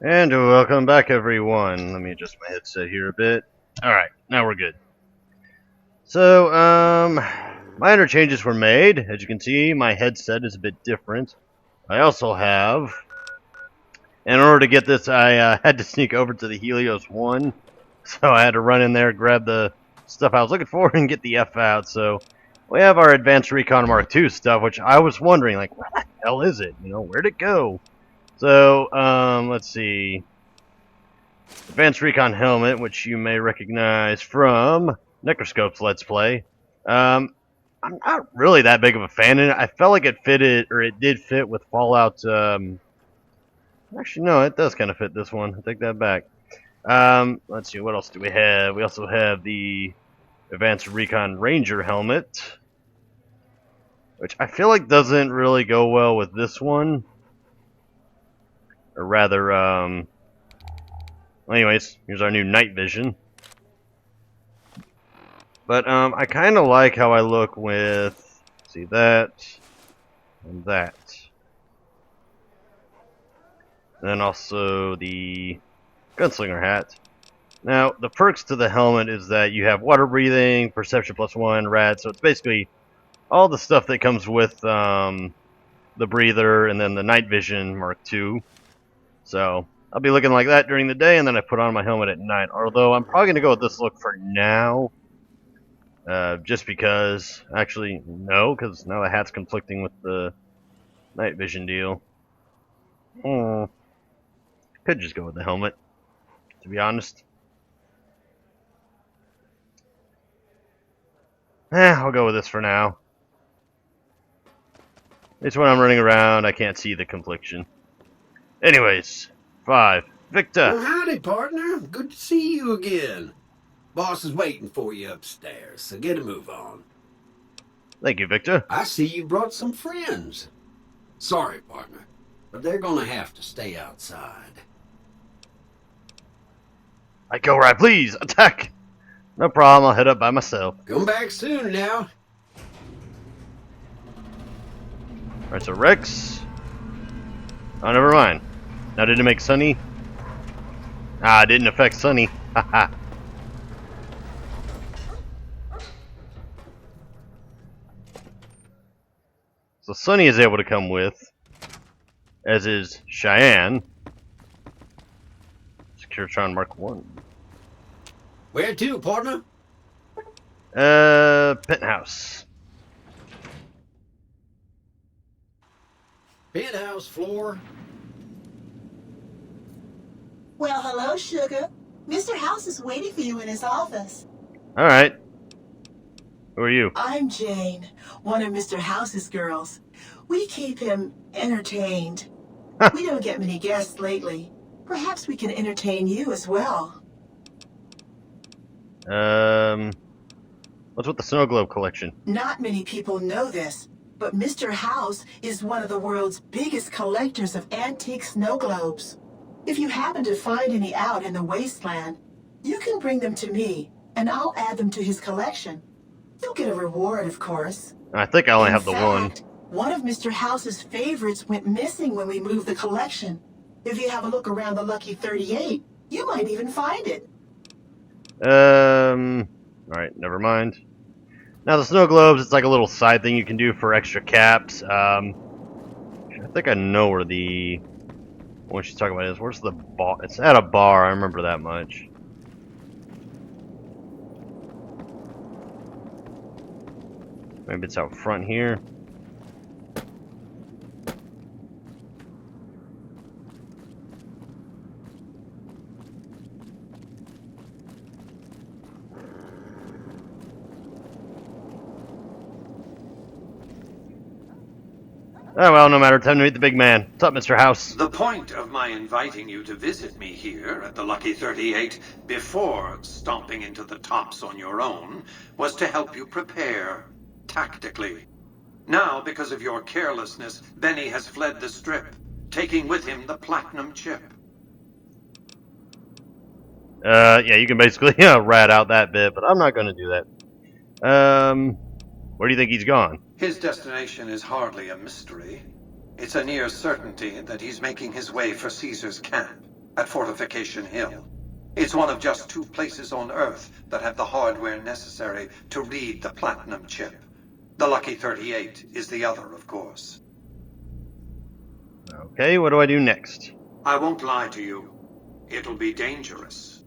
And welcome back, everyone. Let me adjust my headset here a bit. Alright, now we're good. So, minor changes were made. As you can see, my headset is a bit different. I also have, in order to get this, I had to sneak over to the Helios 1. So I had to run in there, grab the stuff I was looking for, and get the F out. So, we have our Advanced Recon Mark II stuff, which I was wondering, like, where the hell is it? Where'd it go? So, let's see. Advanced Recon Helmet, which you may recognize from Necroscope's Let's Play. I'm not really that big of a fan in it. I felt like it fitted, or it did fit with Fallout. Actually, no, it does kind of fit this one. I take that back. Let's see, what else do we have? We also have the Advanced Recon Ranger Helmet, which I feel like doesn't really go well with this one. Or rather, anyways, here's our new night vision. But I kind of like how I look with, see that, and that. And then also the gunslinger hat. Now, the perks to the helmet is that you have water breathing, perception +1, rad, so it's basically all the stuff that comes with the breather and then the night vision Mark II. So, I'll be looking like that during the day, and then I put on my helmet at night. Although, I'm probably going to go with this look for now. Just because, actually, no, because now the hat's conflicting with the night vision deal. Could just go with the helmet, to be honest. I'll go with this for now. At least when I'm running around, I can't see the confliction. Anyways, 5. Victor! Well, howdy, partner. Good to see you again. Boss is waiting for you upstairs, so get a move on. Thank you, Victor. I see you brought some friends. Sorry, partner, but they're gonna have to stay outside. I go where I please! Attack! No problem, I'll head up by myself. Come back soon now. Alright, so Rex. Oh, never mind. Now, did it make Sunny? Ah, it didn't affect Sunny. Haha. So Sunny is able to come with, as is Cheyenne. Securitron Mark 1. Where to, partner? Penthouse. Penthouse floor. Well, hello, Sugar. Mr. House is waiting for you in his office. Alright. Who are you? I'm Jane, one of Mr. House's girls. We keep him entertained. We don't get many guests lately. Perhaps we can entertain you as well. What's with the snow globe collection? Not many people know this, but Mr. House is one of the world's biggest collectors of antique snow globes. If you happen to find any out in the wasteland, you can bring them to me, and I'll add them to his collection. You'll get a reward, of course. I think I only In have the fact, one of Mr. House's favorites went missing when we moved the collection. If you have a look around the Lucky 38, you might even find it. Alright, never mind. Now, the snow globes, it's like a little side thing you can do for extra caps. I think I know where the one she's talking about is. Where's the bar? It's at a bar, I remember that much. Maybe it's out front here. Oh well, no matter. Time to meet the big man. What's up, Mr. House? The point of my inviting you to visit me here at the Lucky 38 before stomping into the tops on your own was to help you prepare tactically. Now, because of your carelessness, Benny has fled the strip, taking with him the platinum chip. Yeah, you can basically rat out that bit, but I'm not going to do that. Where do you think he's gone? His destination is hardly a mystery. It's a near certainty that he's making his way for Caesar's camp. at Fortification Hill. It's one of just 2 places on Earth that have the hardware necessary to read the Platinum chip. The Lucky 38 is the other, of course. Okay, what do I do next? I won't lie to you. It'll be dangerous.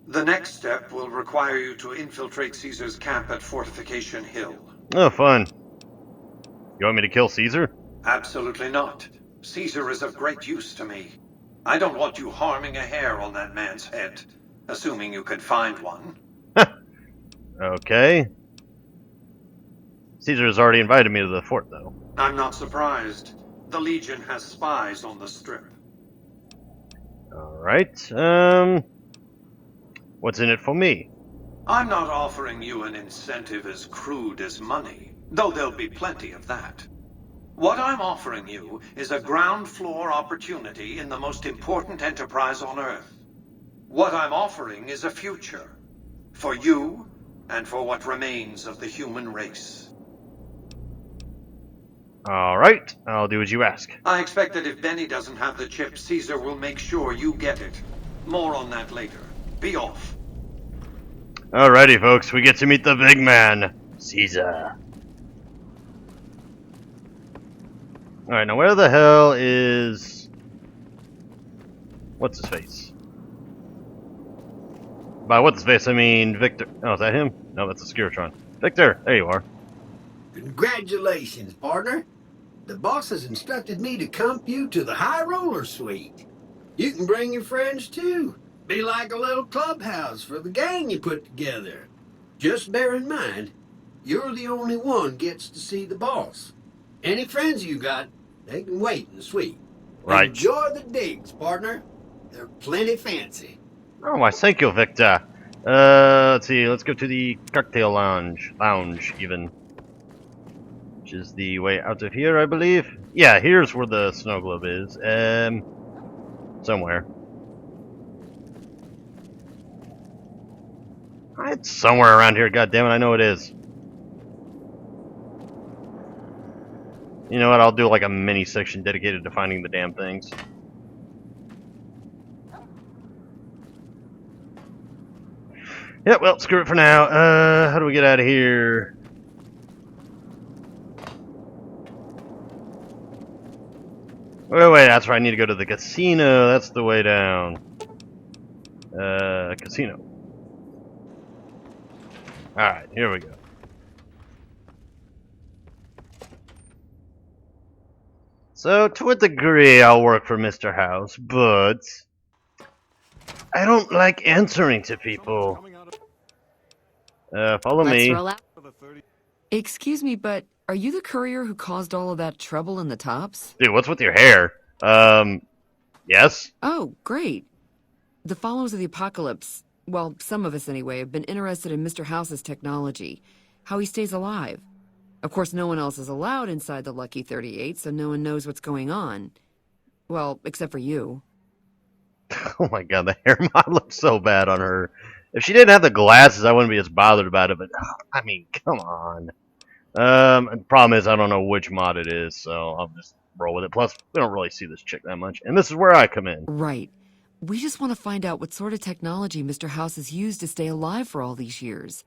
The next step will require you to infiltrate Caesar's camp at Fortification Hill. Oh, fun. You want me to kill Caesar? Absolutely not. Caesar is of great use to me. I don't want you harming a hair on that man's head, assuming you could find one. Okay. Caesar has already invited me to the fort, though. I'm not surprised. The Legion has spies on the Strip. Alright, what's in it for me? I'm not offering you an incentive as crude as money, though there'll be plenty of that. What I'm offering you is a ground floor opportunity in the most important enterprise on Earth. What I'm offering is a future. For you, and for what remains of the human race. Alright, I'll do as you ask. I expect that if Benny doesn't have the chip, Caesar will make sure you get it. More on that later. Be off. Alrighty, folks, we get to meet the big man, Caesar. Alright, now where the hell is... What's his face? By what's his face, I mean Victor. Oh, is that him? No, that's a Skiratron. Victor, there you are. Congratulations, partner. The boss has instructed me to comp you to the High Roller Suite. You can bring your friends too. Be like a little clubhouse for the gang you put together. Just bear in mind, you're the only one gets to see the boss. Any friends you got, they can wait in the suite. Right. Enjoy the digs, partner. They're plenty fancy. Oh, why, thank you, Victor. Let's see, let's go to the cocktail lounge, even. Which is the way out of here, I believe. Yeah, here's where the snow globe is. Somewhere. It's somewhere around here, goddammit, I know it is. You know what, I'll do like a mini section dedicated to finding the damn things. Yep, well, screw it for now. How do we get out of here? Wait, that's right, I need to go to the casino. That's the way down. Casino. Alright, here we go. So, to a degree, I'll work for Mr. House, but I don't like answering to people. Follow me. Excuse me, but are you the courier who caused all of that trouble in the tops? Dude, what's with your hair? Yes? Oh, great. The followers of the apocalypse, well, some of us anyway, have been interested in Mr. House's technology, how he stays alive. Of course, no one else is allowed inside the Lucky 38, so no one knows what's going on. Well, except for you. Oh my god, the hair mod looks so bad on her. If she didn't have the glasses, I wouldn't be as bothered about it, but, I mean, come on. The problem is I don't know which mod it is, so I'll just roll with it. Plus, we don't really see this chick that much, and this is where I come in. Right. We just want to find out what sort of technology Mr. House has used to stay alive for all these years.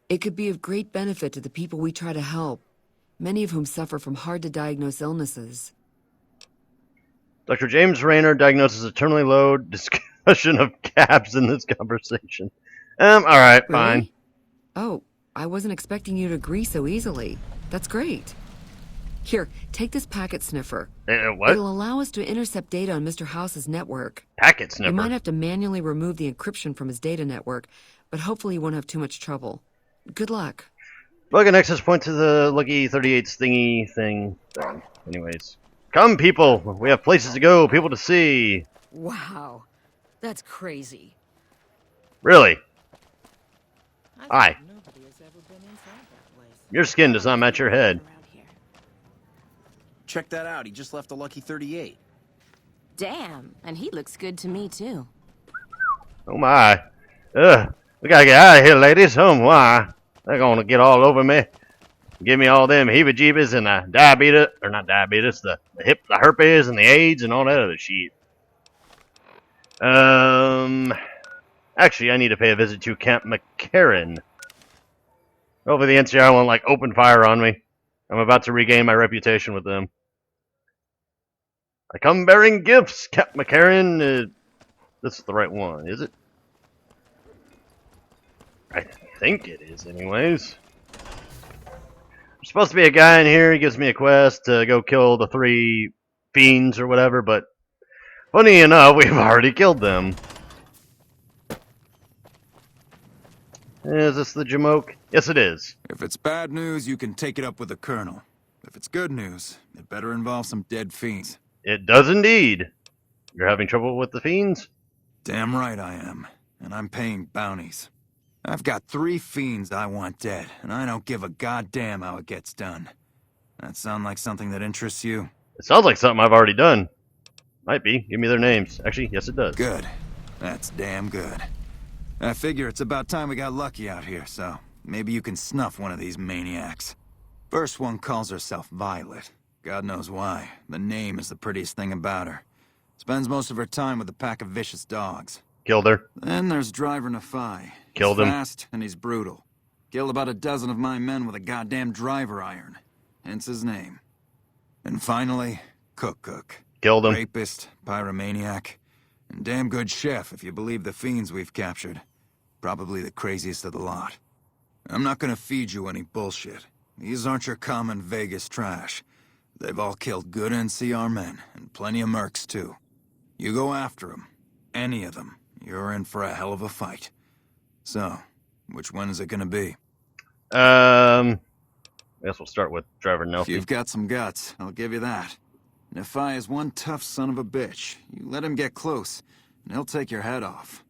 It could be of great benefit to the people we try to help, many of whom suffer from hard-to-diagnose illnesses. Dr. James Rayner diagnoses a terminally low discussion of cabs in this conversation. Alright, fine. Really? Oh, I wasn't expecting you to agree so easily. That's great. Here, take this packet sniffer. What? It'll allow us to intercept data on Mr. House's network. Packet sniffer? You might have to manually remove the encryption from his data network, but hopefully you won't have too much trouble. Good luck. Plug an access point to the Lucky 38's thingy thing. Anyways. Come, people! We have places to go, people to see. Wow. That's crazy. Really? Hi. Nobody has ever been inside that place. Your skin does not match your head. Check that out. He just left the Lucky 38. Damn, and he looks good to me too. Oh my. Ugh. We gotta get out of here, ladies. Oh my. They're gonna get all over me. Give me all them heebie-jeebies and the diabetes, or not diabetes, the herpes and the AIDS and all that other shit. Actually, I need to pay a visit to Camp McCarran. Hopefully the NCR won't, like, open fire on me. I'm about to regain my reputation with them. I come bearing gifts, Camp McCarran. This is the right one, is it? I think it is, anyways. There's supposed to be a guy in here. He gives me a quest to go kill the 3 fiends or whatever, but funny enough, we've already killed them. Is this the Jamoke? Yes, it is. If it's bad news, you can take it up with the Colonel. If it's good news, it better involve some dead fiends. It does indeed. You're having trouble with the fiends? Damn right I am. And I'm paying bounties. I've got 3 fiends I want dead, and I don't give a goddamn how it gets done. That sound like something that interests you? It sounds like something I've already done. Might be. Give me their names. Actually, yes it does. Good. That's damn good. I figure it's about time we got lucky out here, so maybe you can snuff one of these maniacs. First one calls herself Violet. God knows why. The name is the prettiest thing about her. Spends most of her time with a pack of vicious dogs. Killed her. Then there's Driver Nephi. Killed He's him. fast and he's brutal. Killed about a dozen of my men with a goddamn driver iron. Hence his name. And finally, Cook. Killed him. Rapist, pyromaniac, and damn good chef if you believe the fiends we've captured. Probably the craziest of the lot. I'm not gonna feed you any bullshit. These aren't your common Vegas trash. They've all killed good NCR men, and plenty of mercs too. You go after them. Any of them. You're in for a hell of a fight. So, which one is it gonna be? I guess we'll start with Driver If Nelson. you've got some guts, I'll give you that. Nephi is one tough son of a bitch. You let him get close, and he'll take your head off.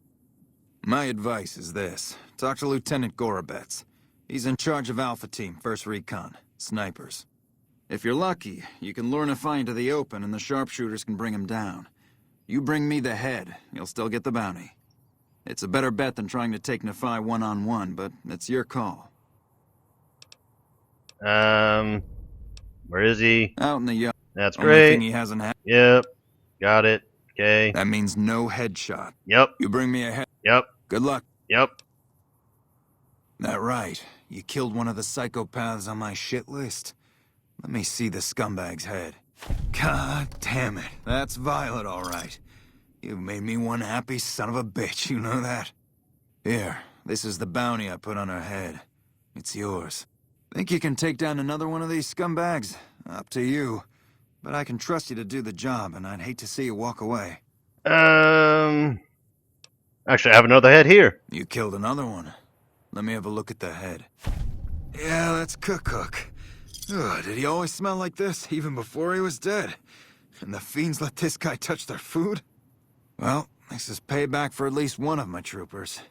My advice is this. Talk to Lieutenant Gorobets. He's in charge of Alpha Team, 1st Recon. Snipers. If you're lucky, you can lure Nephi into the open and the sharpshooters can bring him down. You bring me the head, you'll still get the bounty. It's a better bet than trying to take Nephi one-on-one, but it's your call. Where is he? Out in the yard. That's Only thing great. he hasn't had. Yep. Got it. Okay. That means no headshot. Yep. You bring me a head. Yep. Good luck. Yep. That right. You killed one of the psychopaths on my shit list. Let me see the scumbag's head. God damn it. That's Violet, all right. You've made me one happy son of a bitch, you know that? Here, this is the bounty I put on her head. It's yours. Think you can take down another one of these scumbags? Up to you. But I can trust you to do the job, and I'd hate to see you walk away. Actually, I have another head here. You killed another one. Let me have a look at the head. Yeah, that's Cook. Ugh, did he always smell like this, even before he was dead? And the fiends let this guy touch their food? Well, this is payback for at least one of my troopers.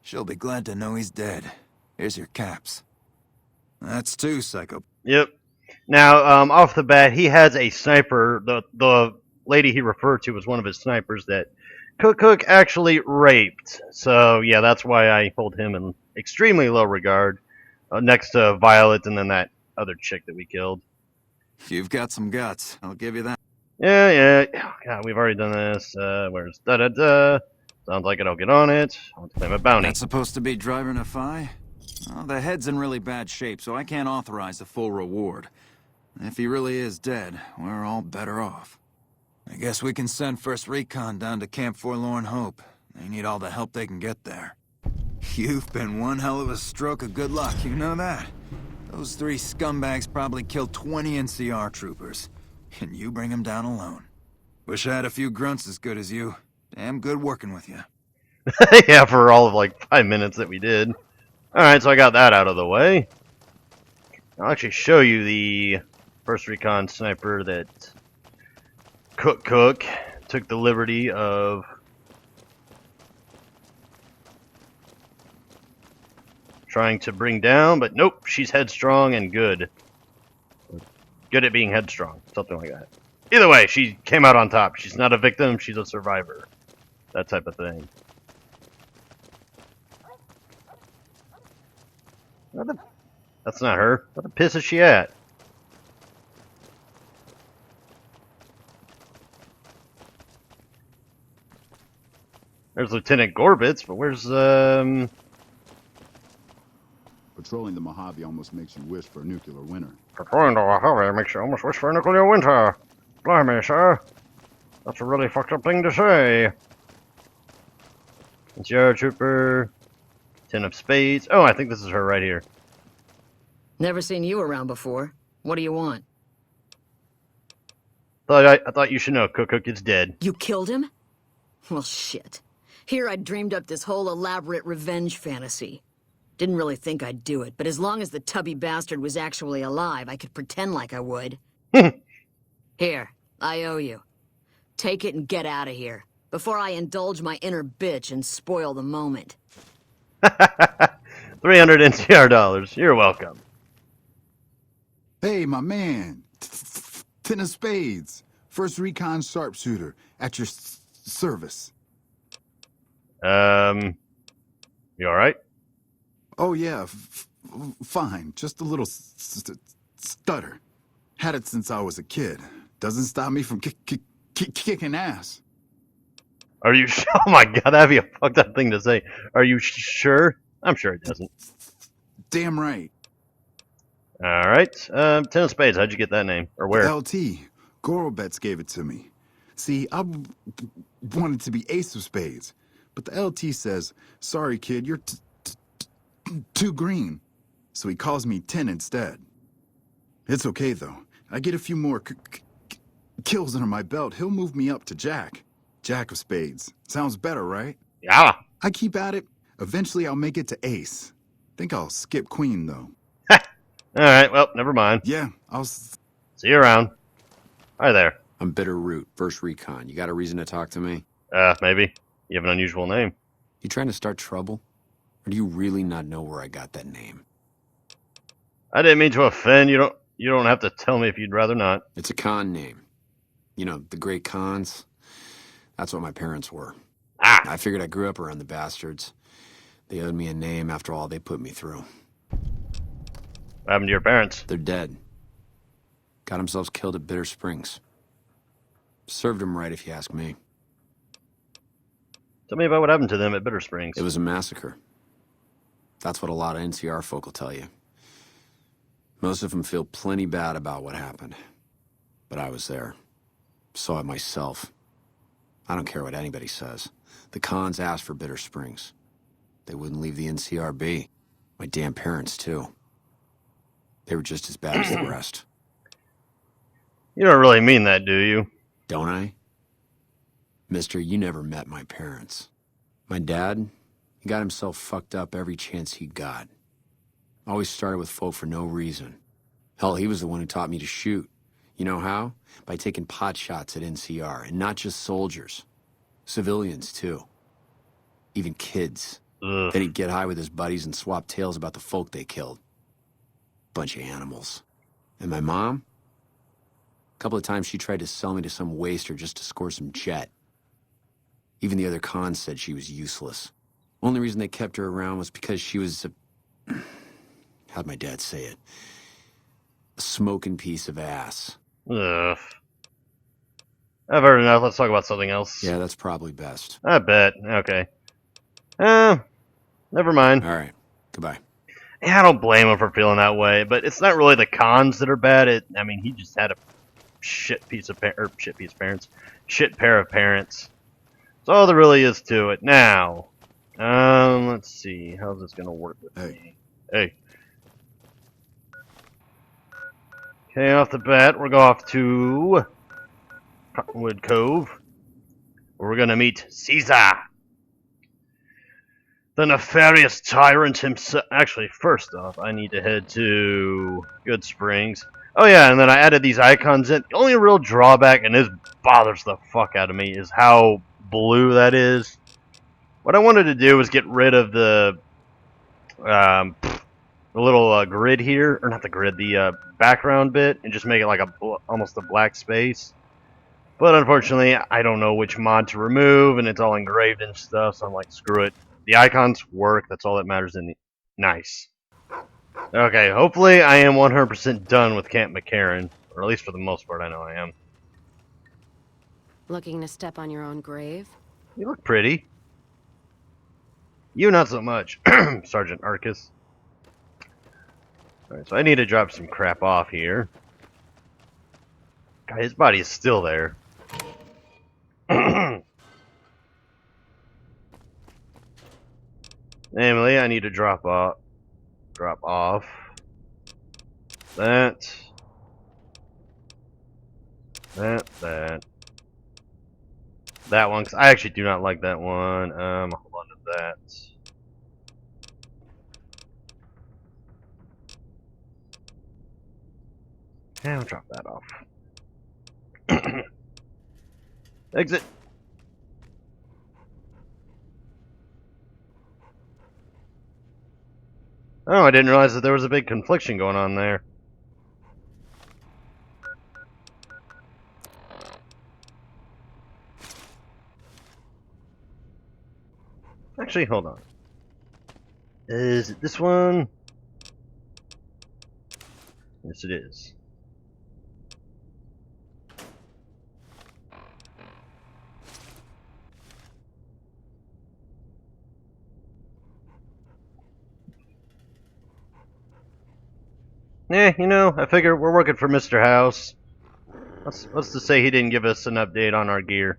She'll be glad to know he's dead. Here's your caps. That's 2, Psycho. Yep. Now, off the bat, he has a sniper. The lady he referred to was one of his snipers that Cook actually raped. So, yeah, that's why I hold him in extremely low regard. Next to Violet and then that other chick that we killed. You've got some guts. I'll give you that. Yeah. Oh, God, we've already done this. Where's da-da-da? Sounds like it. I'll get on it. I'll claim a bounty. That's supposed to be Driver Nephi? Well, the head's in really bad shape, so I can't authorize the full reward. If he really is dead, we're all better off. I guess we can send 1st Recon down to Camp Forlorn Hope. They need all the help they can get there. You've been one hell of a stroke of good luck, you know that? Those 3 scumbags probably killed 20 NCR troopers. And you bring them down alone. Wish I had a few grunts as good as you. Damn good working with you. Yeah, for all of like 5 minutes that we did. Alright, so I got that out of the way. I'll actually show you the 1st Recon sniper that Cook took the liberty of trying to bring down, but nope, she's headstrong and good. Good at being headstrong, something like that. Either way, she came out on top. She's not a victim, she's a survivor. That type of thing. That's not her. What the piss is she at? There's Lieutenant Gorbitz, but where's, Patrolling the Mojave almost makes you wish for a nuclear winter. Patrolling the Mojave makes you almost wish for a nuclear winter. Blimey, sir. That's a really fucked up thing to say. NCR Trooper. 10 of spades. Oh, I think this is her right here. Never seen you around before. What do you want? I thought you should know. Cook is dead. You killed him? Well, shit. Here I'd dreamed up this whole elaborate revenge fantasy. Didn't really think I'd do it, but as long as the tubby bastard was actually alive, I could pretend like I would. Here, I owe you. Take it and get out of here, before I indulge my inner bitch and spoil the moment. 300 NCR dollars. You're welcome. Hey, my man. 10 of spades. First recon sharpshooter. At your service. You alright? Oh, yeah. Fine. Just a little stutter. Had it since I was a kid. Doesn't stop me from kicking ass. Are you sure? Oh my god, that'd be a fucked up thing to say. Are you sure? I'm sure it doesn't. Damn right. Alright. 10 of spades. How'd you get that name? Or where? LT. Gorobets gave it to me. See, I wanted to be ace of spades. But the LT says, sorry, kid, you're too green. So he calls me 10 instead. It's okay, though. I get a few more kills under my belt. He'll move me up to Jack. Jack of spades. Sounds better, right? Yeah. I keep at it. Eventually, I'll make it to ace. Think I'll skip queen, though. Alright, well, never mind. Yeah, I'll... See you around. Hi there. I'm Bitter Root, first recon. You got a reason to talk to me? Maybe. You have an unusual name. You trying to start trouble? Or do you really not know where I got that name? I didn't mean to offend. You don't have to tell me if you'd rather not. It's a con name. You know, the great cons. That's what my parents were. Ah! I figured I grew up around the bastards. They owed me a name after all they put me through. What happened to your parents? They're dead. Got themselves killed at Bitter Springs. Served them right, if you ask me. Tell me about what happened to them at Bitter Springs. It was a massacre. That's what a lot of NCR folk will tell you. Most of them feel plenty bad about what happened. But I was there. Saw it myself. I don't care what anybody says. The cons asked for Bitter Springs. They wouldn't leave the NCR be. My damn parents, too. They were just as bad as the rest. You don't really mean that, do you? Don't I? Mister, you never met my parents. My dad, he got himself fucked up every chance he got. Always started with folk for no reason. Hell, he was the one who taught me to shoot. You know how? By taking pot shots at NCR, and not just soldiers. Civilians, too. Even kids. Ugh. Then he'd get high with his buddies and swap tales about the folk they killed. Bunch of animals. And my mom? A couple of times she tried to sell me to some waster just to score some jet. Even the other cons said she was useless. Only reason they kept her around was because she was a... how'd my dad say it? A smoking piece of ass. Ugh. I've heard enough. Let's talk about something else. Yeah, that's probably best. I bet. Okay. Never mind. All right. Goodbye. Yeah, I don't blame him for feeling that way, but it's not really the cons that are bad. I mean, he just had a shit pair of parents. That's all there really is to it. Now, let's see. How's this gonna work with me? Hey. Okay, off the bat, we're going off to Cottonwood Cove, where we're gonna meet Caesar, the nefarious tyrant himself. Actually, first off, I need to head to Good Springs. Oh yeah, and then I added these icons in. The only real drawback, and this bothers the fuck out of me, is how blue that is. What I wanted to do was get rid of the little grid here, or not the grid, the background bit, and just make it like almost a black space. But unfortunately, I don't know which mod to remove, and it's all engraved and stuff, so I'm like, screw it. The icons work, that's all that matters in the... Nice. Okay, hopefully I am 100% done with Camp McCarran, or at least for the most part I know I am. Looking to step on your own grave? You look pretty. You not so much, Sergeant Arcus. Alright, so I need to drop some crap off here. God, his body is still there. Namely, I need to drop off that, that one, because I actually do not like that one. Hold on to that. Yeah, I'll drop that off. Exit. Oh, I didn't realize that there was a big confliction going on there. Actually, hold on. Is it this one? Yes, it is. Yeah, you know, I figure we're working for Mr. House. What's to say he didn't give us an update on our gear?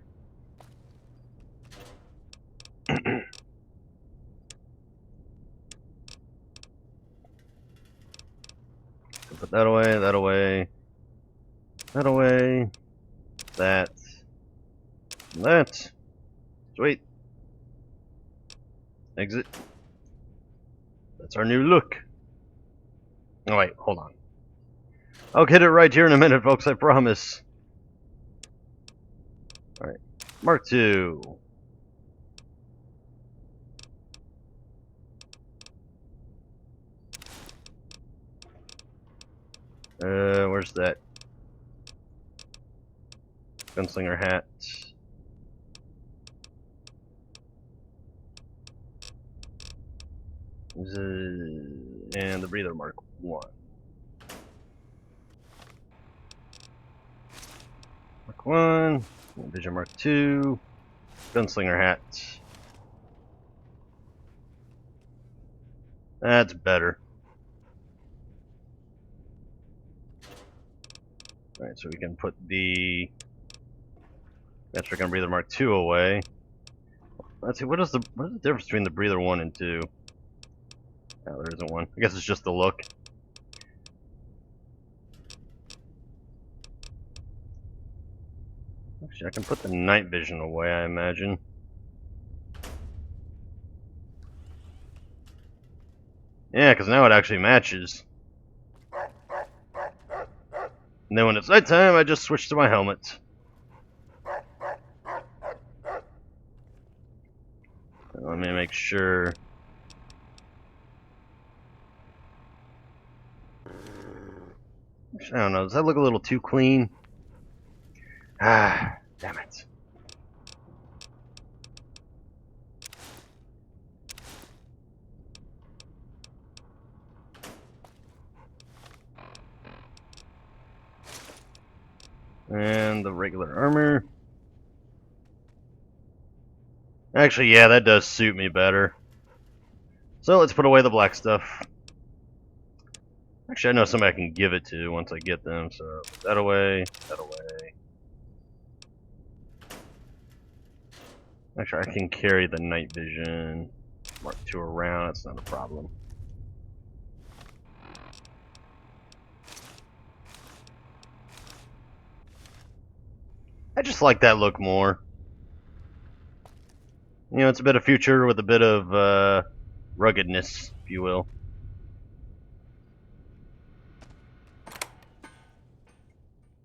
Put that away, that away, that away, that, that. Sweet. Exit. That's our new look. Oh wait, hold on. I'll get it right here in a minute, folks, I promise. Alright. Mark II. Where's that? Gunslinger hat. And the breather Mark I. Mark 1, Vision Mark 2, Gunslinger hat. That's better. Alright, so we can put the Metric and Breather Mark 2 away. Let's see, what is the difference between the Breather 1 and 2? Oh, there isn't one. I guess it's just the look. Actually, I can put the night vision away, I imagine. Yeah, because now it actually matches. And then when it's nighttime, I just switch to my helmet. Let me make sure. I don't know, does that look a little too clean? Ah, damn it. And the regular armor. Actually, yeah, that does suit me better. So let's put away the black stuff. Actually, I know somebody I can give it to once I get them, so put that away, that away. Actually, I can carry the night vision Mark II around, that's not a problem. I just like that look more. You know, it's a bit of future with a bit of ruggedness, if you will.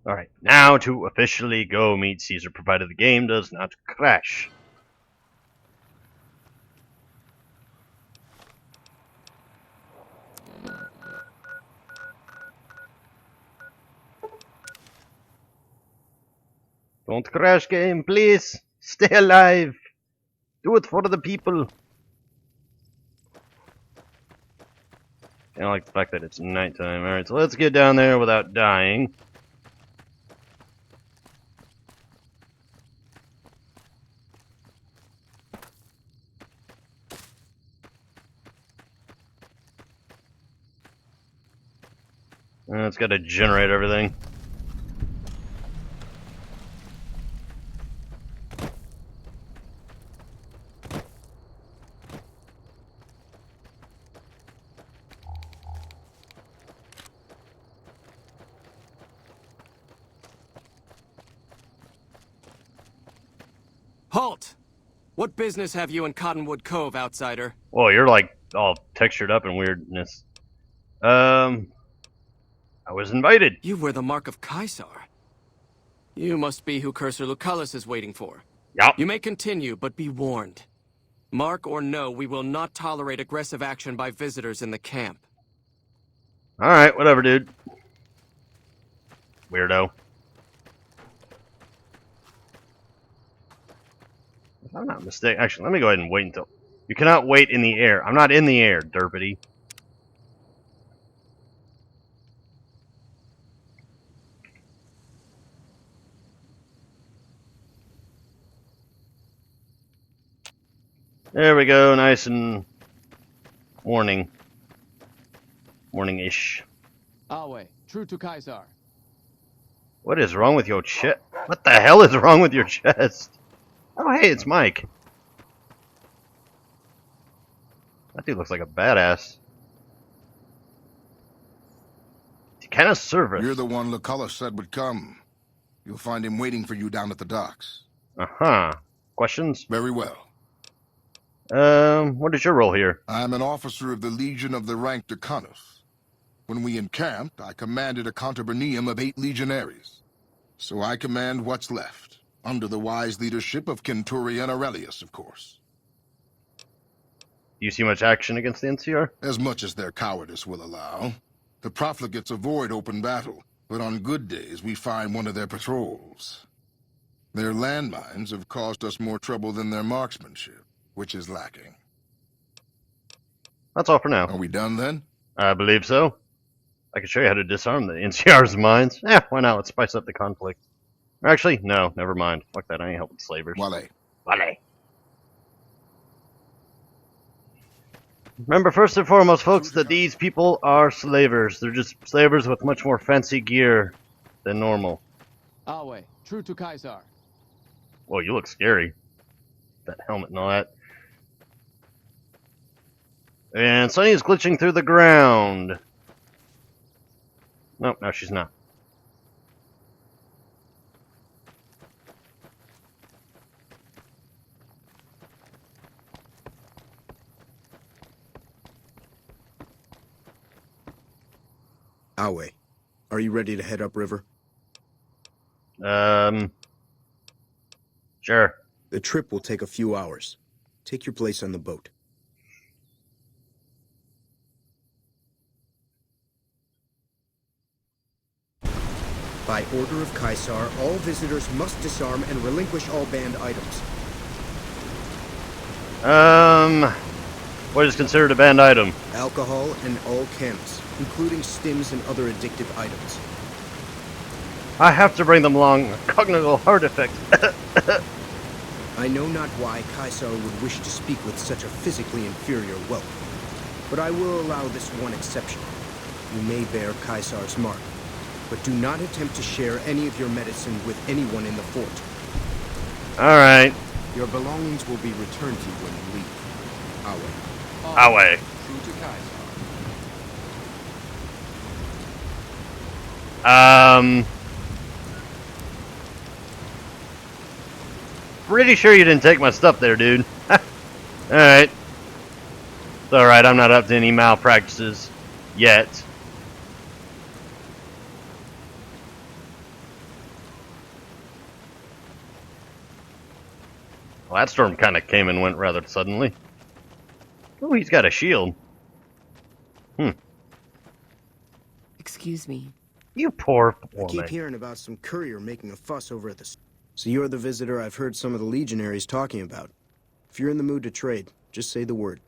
Alright, now to officially go meet Caesar, provided the game does not crash. Don't crash, game, please! Stay alive! Do it for the people! I don't like the fact that it's nighttime. Alright, so let's get down there without dying. It's got to generate everything. Halt! What business have you in Cottonwood Cove, outsider? Whoa, you're like all textured up and weirdness. I was invited. You wear the mark of Caesar. You must be who Cursor Lucullus is waiting for. Yup. You may continue, but be warned. Mark or no, we will not tolerate aggressive action by visitors in the camp. Alright, whatever, dude. Weirdo. If I'm not mistaken, actually, let me go ahead and wait until... You cannot wait in the air. I'm not in the air, derpity. There we go, nice and morning. Morning-ish. Awe, true to Caesar. What is wrong with your chest? What the hell is wrong with your chest? Oh, hey, it's Mike. That dude looks like a badass. He kind of serveth. You're the one Lucullus said would come. You'll find him waiting for you down at the docks. Uh-huh. Questions? Very well. What is your role here? I'm an officer of the Legion of the rank Decanus. When we encamped, I commanded a contubernium of 8 legionaries. So I command what's left, under the wise leadership of Centurion Aurelius, of course. Do you see much action against the NCR? As much as their cowardice will allow. The profligates avoid open battle, but on good days we find one of their patrols. Their landmines have caused us more trouble than their marksmanship, which is lacking. That's all for now. Are we done then? I believe so. I can show you how to disarm the NCR's mines. Yeah, why not? Let's spice up the conflict. Actually, no, never mind. Fuck that, I ain't helping slavers. Wale. Wale. Remember, first and foremost, folks, that these people are slavers. They're just slavers with much more fancy gear than normal. Awe, true to Caesar. Whoa, you look scary. That helmet and all that. And Sunny is glitching through the ground. Nope, no, she's not. Awe, are you ready to head upriver? Sure. The trip will take a few hours. Take your place on the boat. By order of Caesar, all visitors must disarm and relinquish all banned items. What is considered a banned item? Alcohol and all chems, including stims and other addictive items. I have to bring them along. Cognitive heart effect. I know not why Caesar would wish to speak with such a physically inferior whelp, but I will allow this one exception. You may bear Caesar's mark, but do not attempt to share any of your medicine with anyone in the fort. Alright. Your belongings will be returned to you when you leave. Awe. Awe. True to Caesar. Pretty sure you didn't take my stuff there, dude. Alright. It's alright, I'm not up to any malpractices. Yet. Well, that storm kind of came and went rather suddenly. Oh, he's got a shield. Excuse me. You poor I keep woman. hearing about some courier making a fuss over at the... So you're the visitor I've heard some of the legionaries talking about. If you're in the mood to trade, just say the word.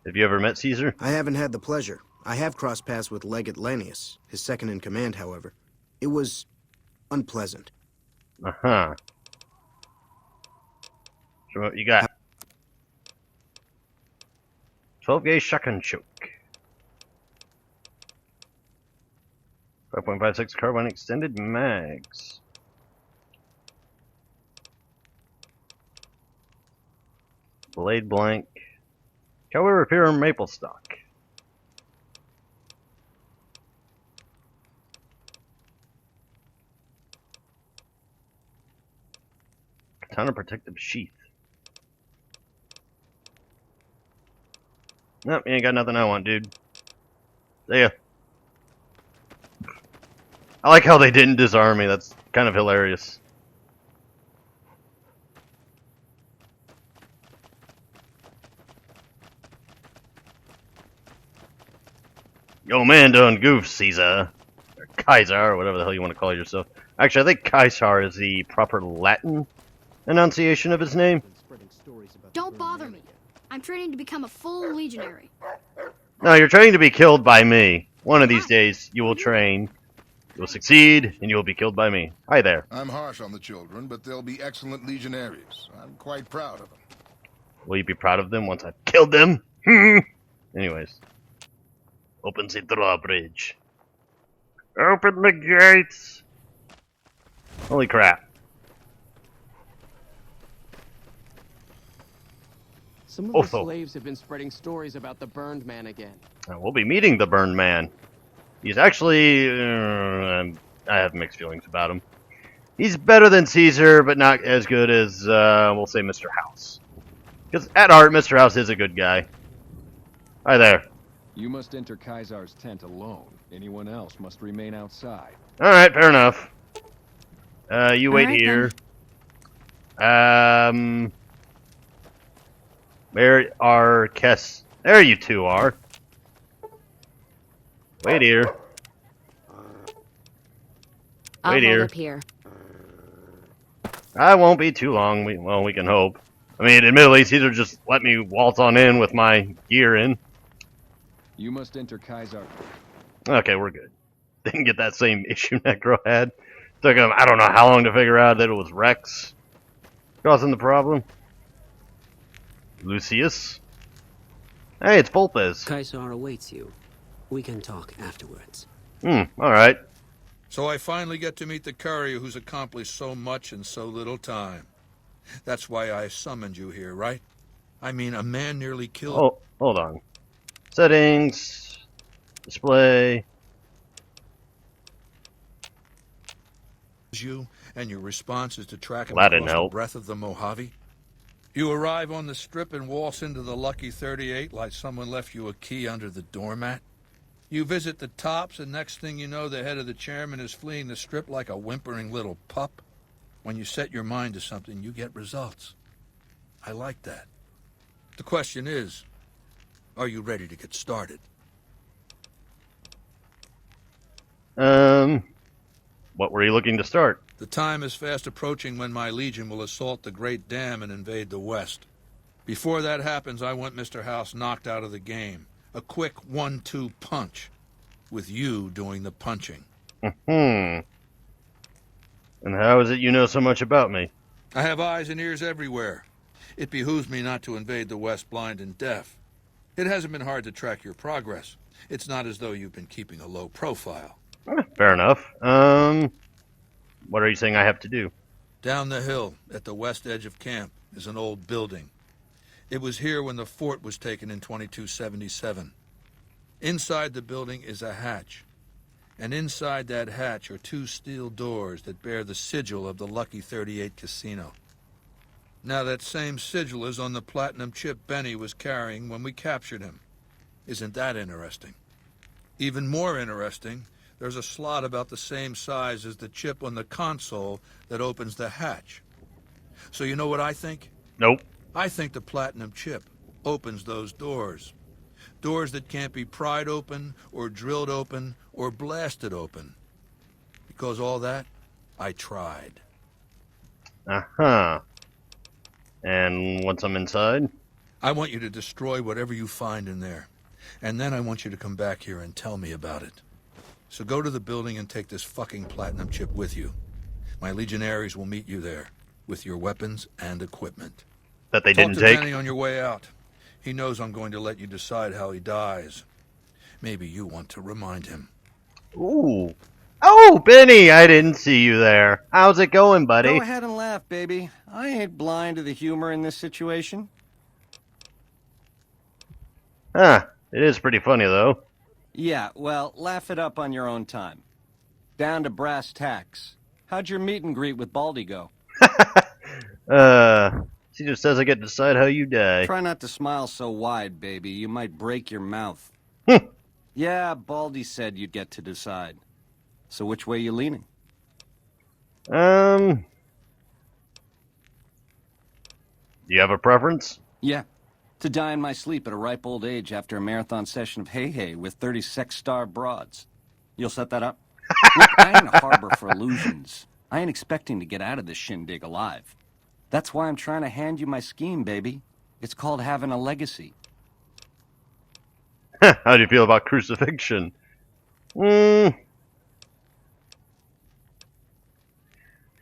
Have you ever met Caesar? I haven't had the pleasure. I have crossed paths with Legate Lanius, his second in command, however. It was unpleasant. Uh-huh. So what you got? 12 gauge shotgun choke. 5.56 carbine extended mags. Blade blank. Cowboy repair maple stock. Katana protective sheath. Nope, you ain't got nothing I want, dude. See ya. I like how they didn't disarm me. That's kind of hilarious. Yo, man done goof, Caesar. Or Kaiser, or whatever the hell you want to call yourself. Actually, I think Kaiser is the proper Latin enunciation of his name. Don't bother me. I'm training to become a full legionary. No, you're training to be killed by me. One of these days, you will train. You will succeed, and you will be killed by me. Hi there. I'm harsh on the children, but they'll be excellent legionaries. I'm quite proud of them. Will you be proud of them once I've killed them? Anyways. Open the drawbridge. Open the gates! Holy crap. Some of the slaves have been spreading stories about the Burned Man again. We'll be meeting the Burned Man. He's actually... I have mixed feelings about him. He's better than Caesar, but not as good as, we'll say, Mr. House. Because at heart, Mr. House is a good guy. Hi there. You must enter Kaiser's tent alone. Anyone else must remain outside. Alright, fair enough. You wait right, here. Where are Kess? There you two are. Wait here. I'll Wait hold here. up here. I won't be too long. We can hope. I mean, admittedly, Caesar just let me waltz on in with my gear in. You must enter Kaiser. Okay, we're good. Didn't get that same issue Necro had. Took him, I don't know how long to figure out that it was Rex causing the problem. Lucius. Hey, it's Volpez. Kaiser awaits you. We can talk afterwards. Alright. So I finally get to meet the courier who's accomplished so much in so little time. That's why I summoned you here, right? I mean, a man nearly killed... Oh, hold on. Settings. Display. ...you, and your response is to track him Latin across help. the breadth of the Mojave. You arrive on the strip and waltz into the Lucky 38 like someone left you a key under the doormat. You visit the tops, and next thing you know, the head of the chairman is fleeing the strip like a whimpering little pup. When you set your mind to something, you get results. I like that. The question is, are you ready to get started? What were you looking to start? The time is fast approaching when my legion will assault the Great Dam and invade the West. Before that happens, I want Mr. House knocked out of the game. A quick 1-2 punch, with you doing the punching. And how is it you know so much about me? I have eyes and ears everywhere. It behooves me not to invade the West blind and deaf. It hasn't been hard to track your progress. It's not as though you've been keeping a low profile. Fair enough. What are you saying I have to do? Down the hill, at the west edge of camp, is an old building. It was here when the fort was taken in 2277. Inside the building is a hatch. And inside that hatch are 2 steel doors that bear the sigil of the Lucky 38 casino. Now that same sigil is on the platinum chip Benny was carrying when we captured him. Isn't that interesting? Even more interesting, there's a slot about the same size as the chip on the console that opens the hatch. So you know what I think? Nope. I think the platinum chip opens those doors. Doors that can't be pried open, or drilled open, or blasted open. Because all that, I tried. Uh-huh. And once I'm inside? I want you to destroy whatever you find in there. And then I want you to come back here and tell me about it. So go to the building and take this fucking platinum chip with you. My legionaries will meet you there, with your weapons and equipment. That they Talk didn't to take? Benny on your way out. He knows I'm going to let you decide how he dies. Maybe you want to remind him. Ooh. Oh, Benny, I didn't see you there. How's it going, buddy? Go ahead and laugh, baby. I ain't blind to the humor in this situation. Huh, it is pretty funny, though. Yeah, well, laugh it up on your own time. Down to brass tacks. How'd your meet and greet with Baldie go? She just says I get to decide how you die. Try not to smile so wide, baby. You might break your mouth. Yeah, Baldie said you'd get to decide. So which way you leaning? Do you have a preference? Yeah. To die in my sleep at a ripe old age after a marathon session of hey-hey with 30 sex-starved broads. You'll set that up? Look, I ain't a harbor for illusions. I ain't expecting to get out of this shindig alive. That's why I'm trying to hand you my scheme, baby. It's called having a legacy. How do you feel about crucifixion? Oh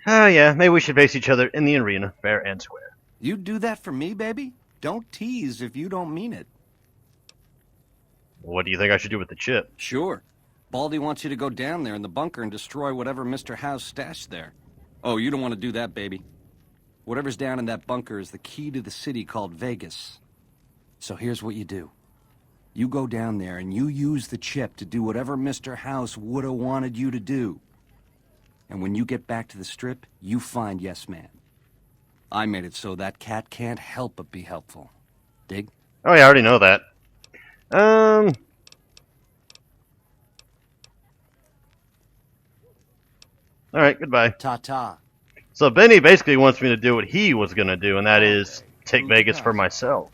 yeah, maybe we should face each other in the arena, fair and square. You'd do that for me, baby? Don't tease if you don't mean it. What do you think I should do with the chip? Sure. Baldie wants you to go down there in the bunker and destroy whatever Mr. House stashed there. Oh, you don't want to do that, baby. Whatever's down in that bunker is the key to the city called Vegas. So here's what you do. You go down there and you use the chip to do whatever Mr. House would have wanted you to do. And when you get back to the strip, you find Yes Man. I made it so that cat can't help but be helpful. Dig? Oh yeah, I already know that. Alright, goodbye. Ta-ta. So Benny basically wants me to do what he was gonna do, and that is take Vegas for myself.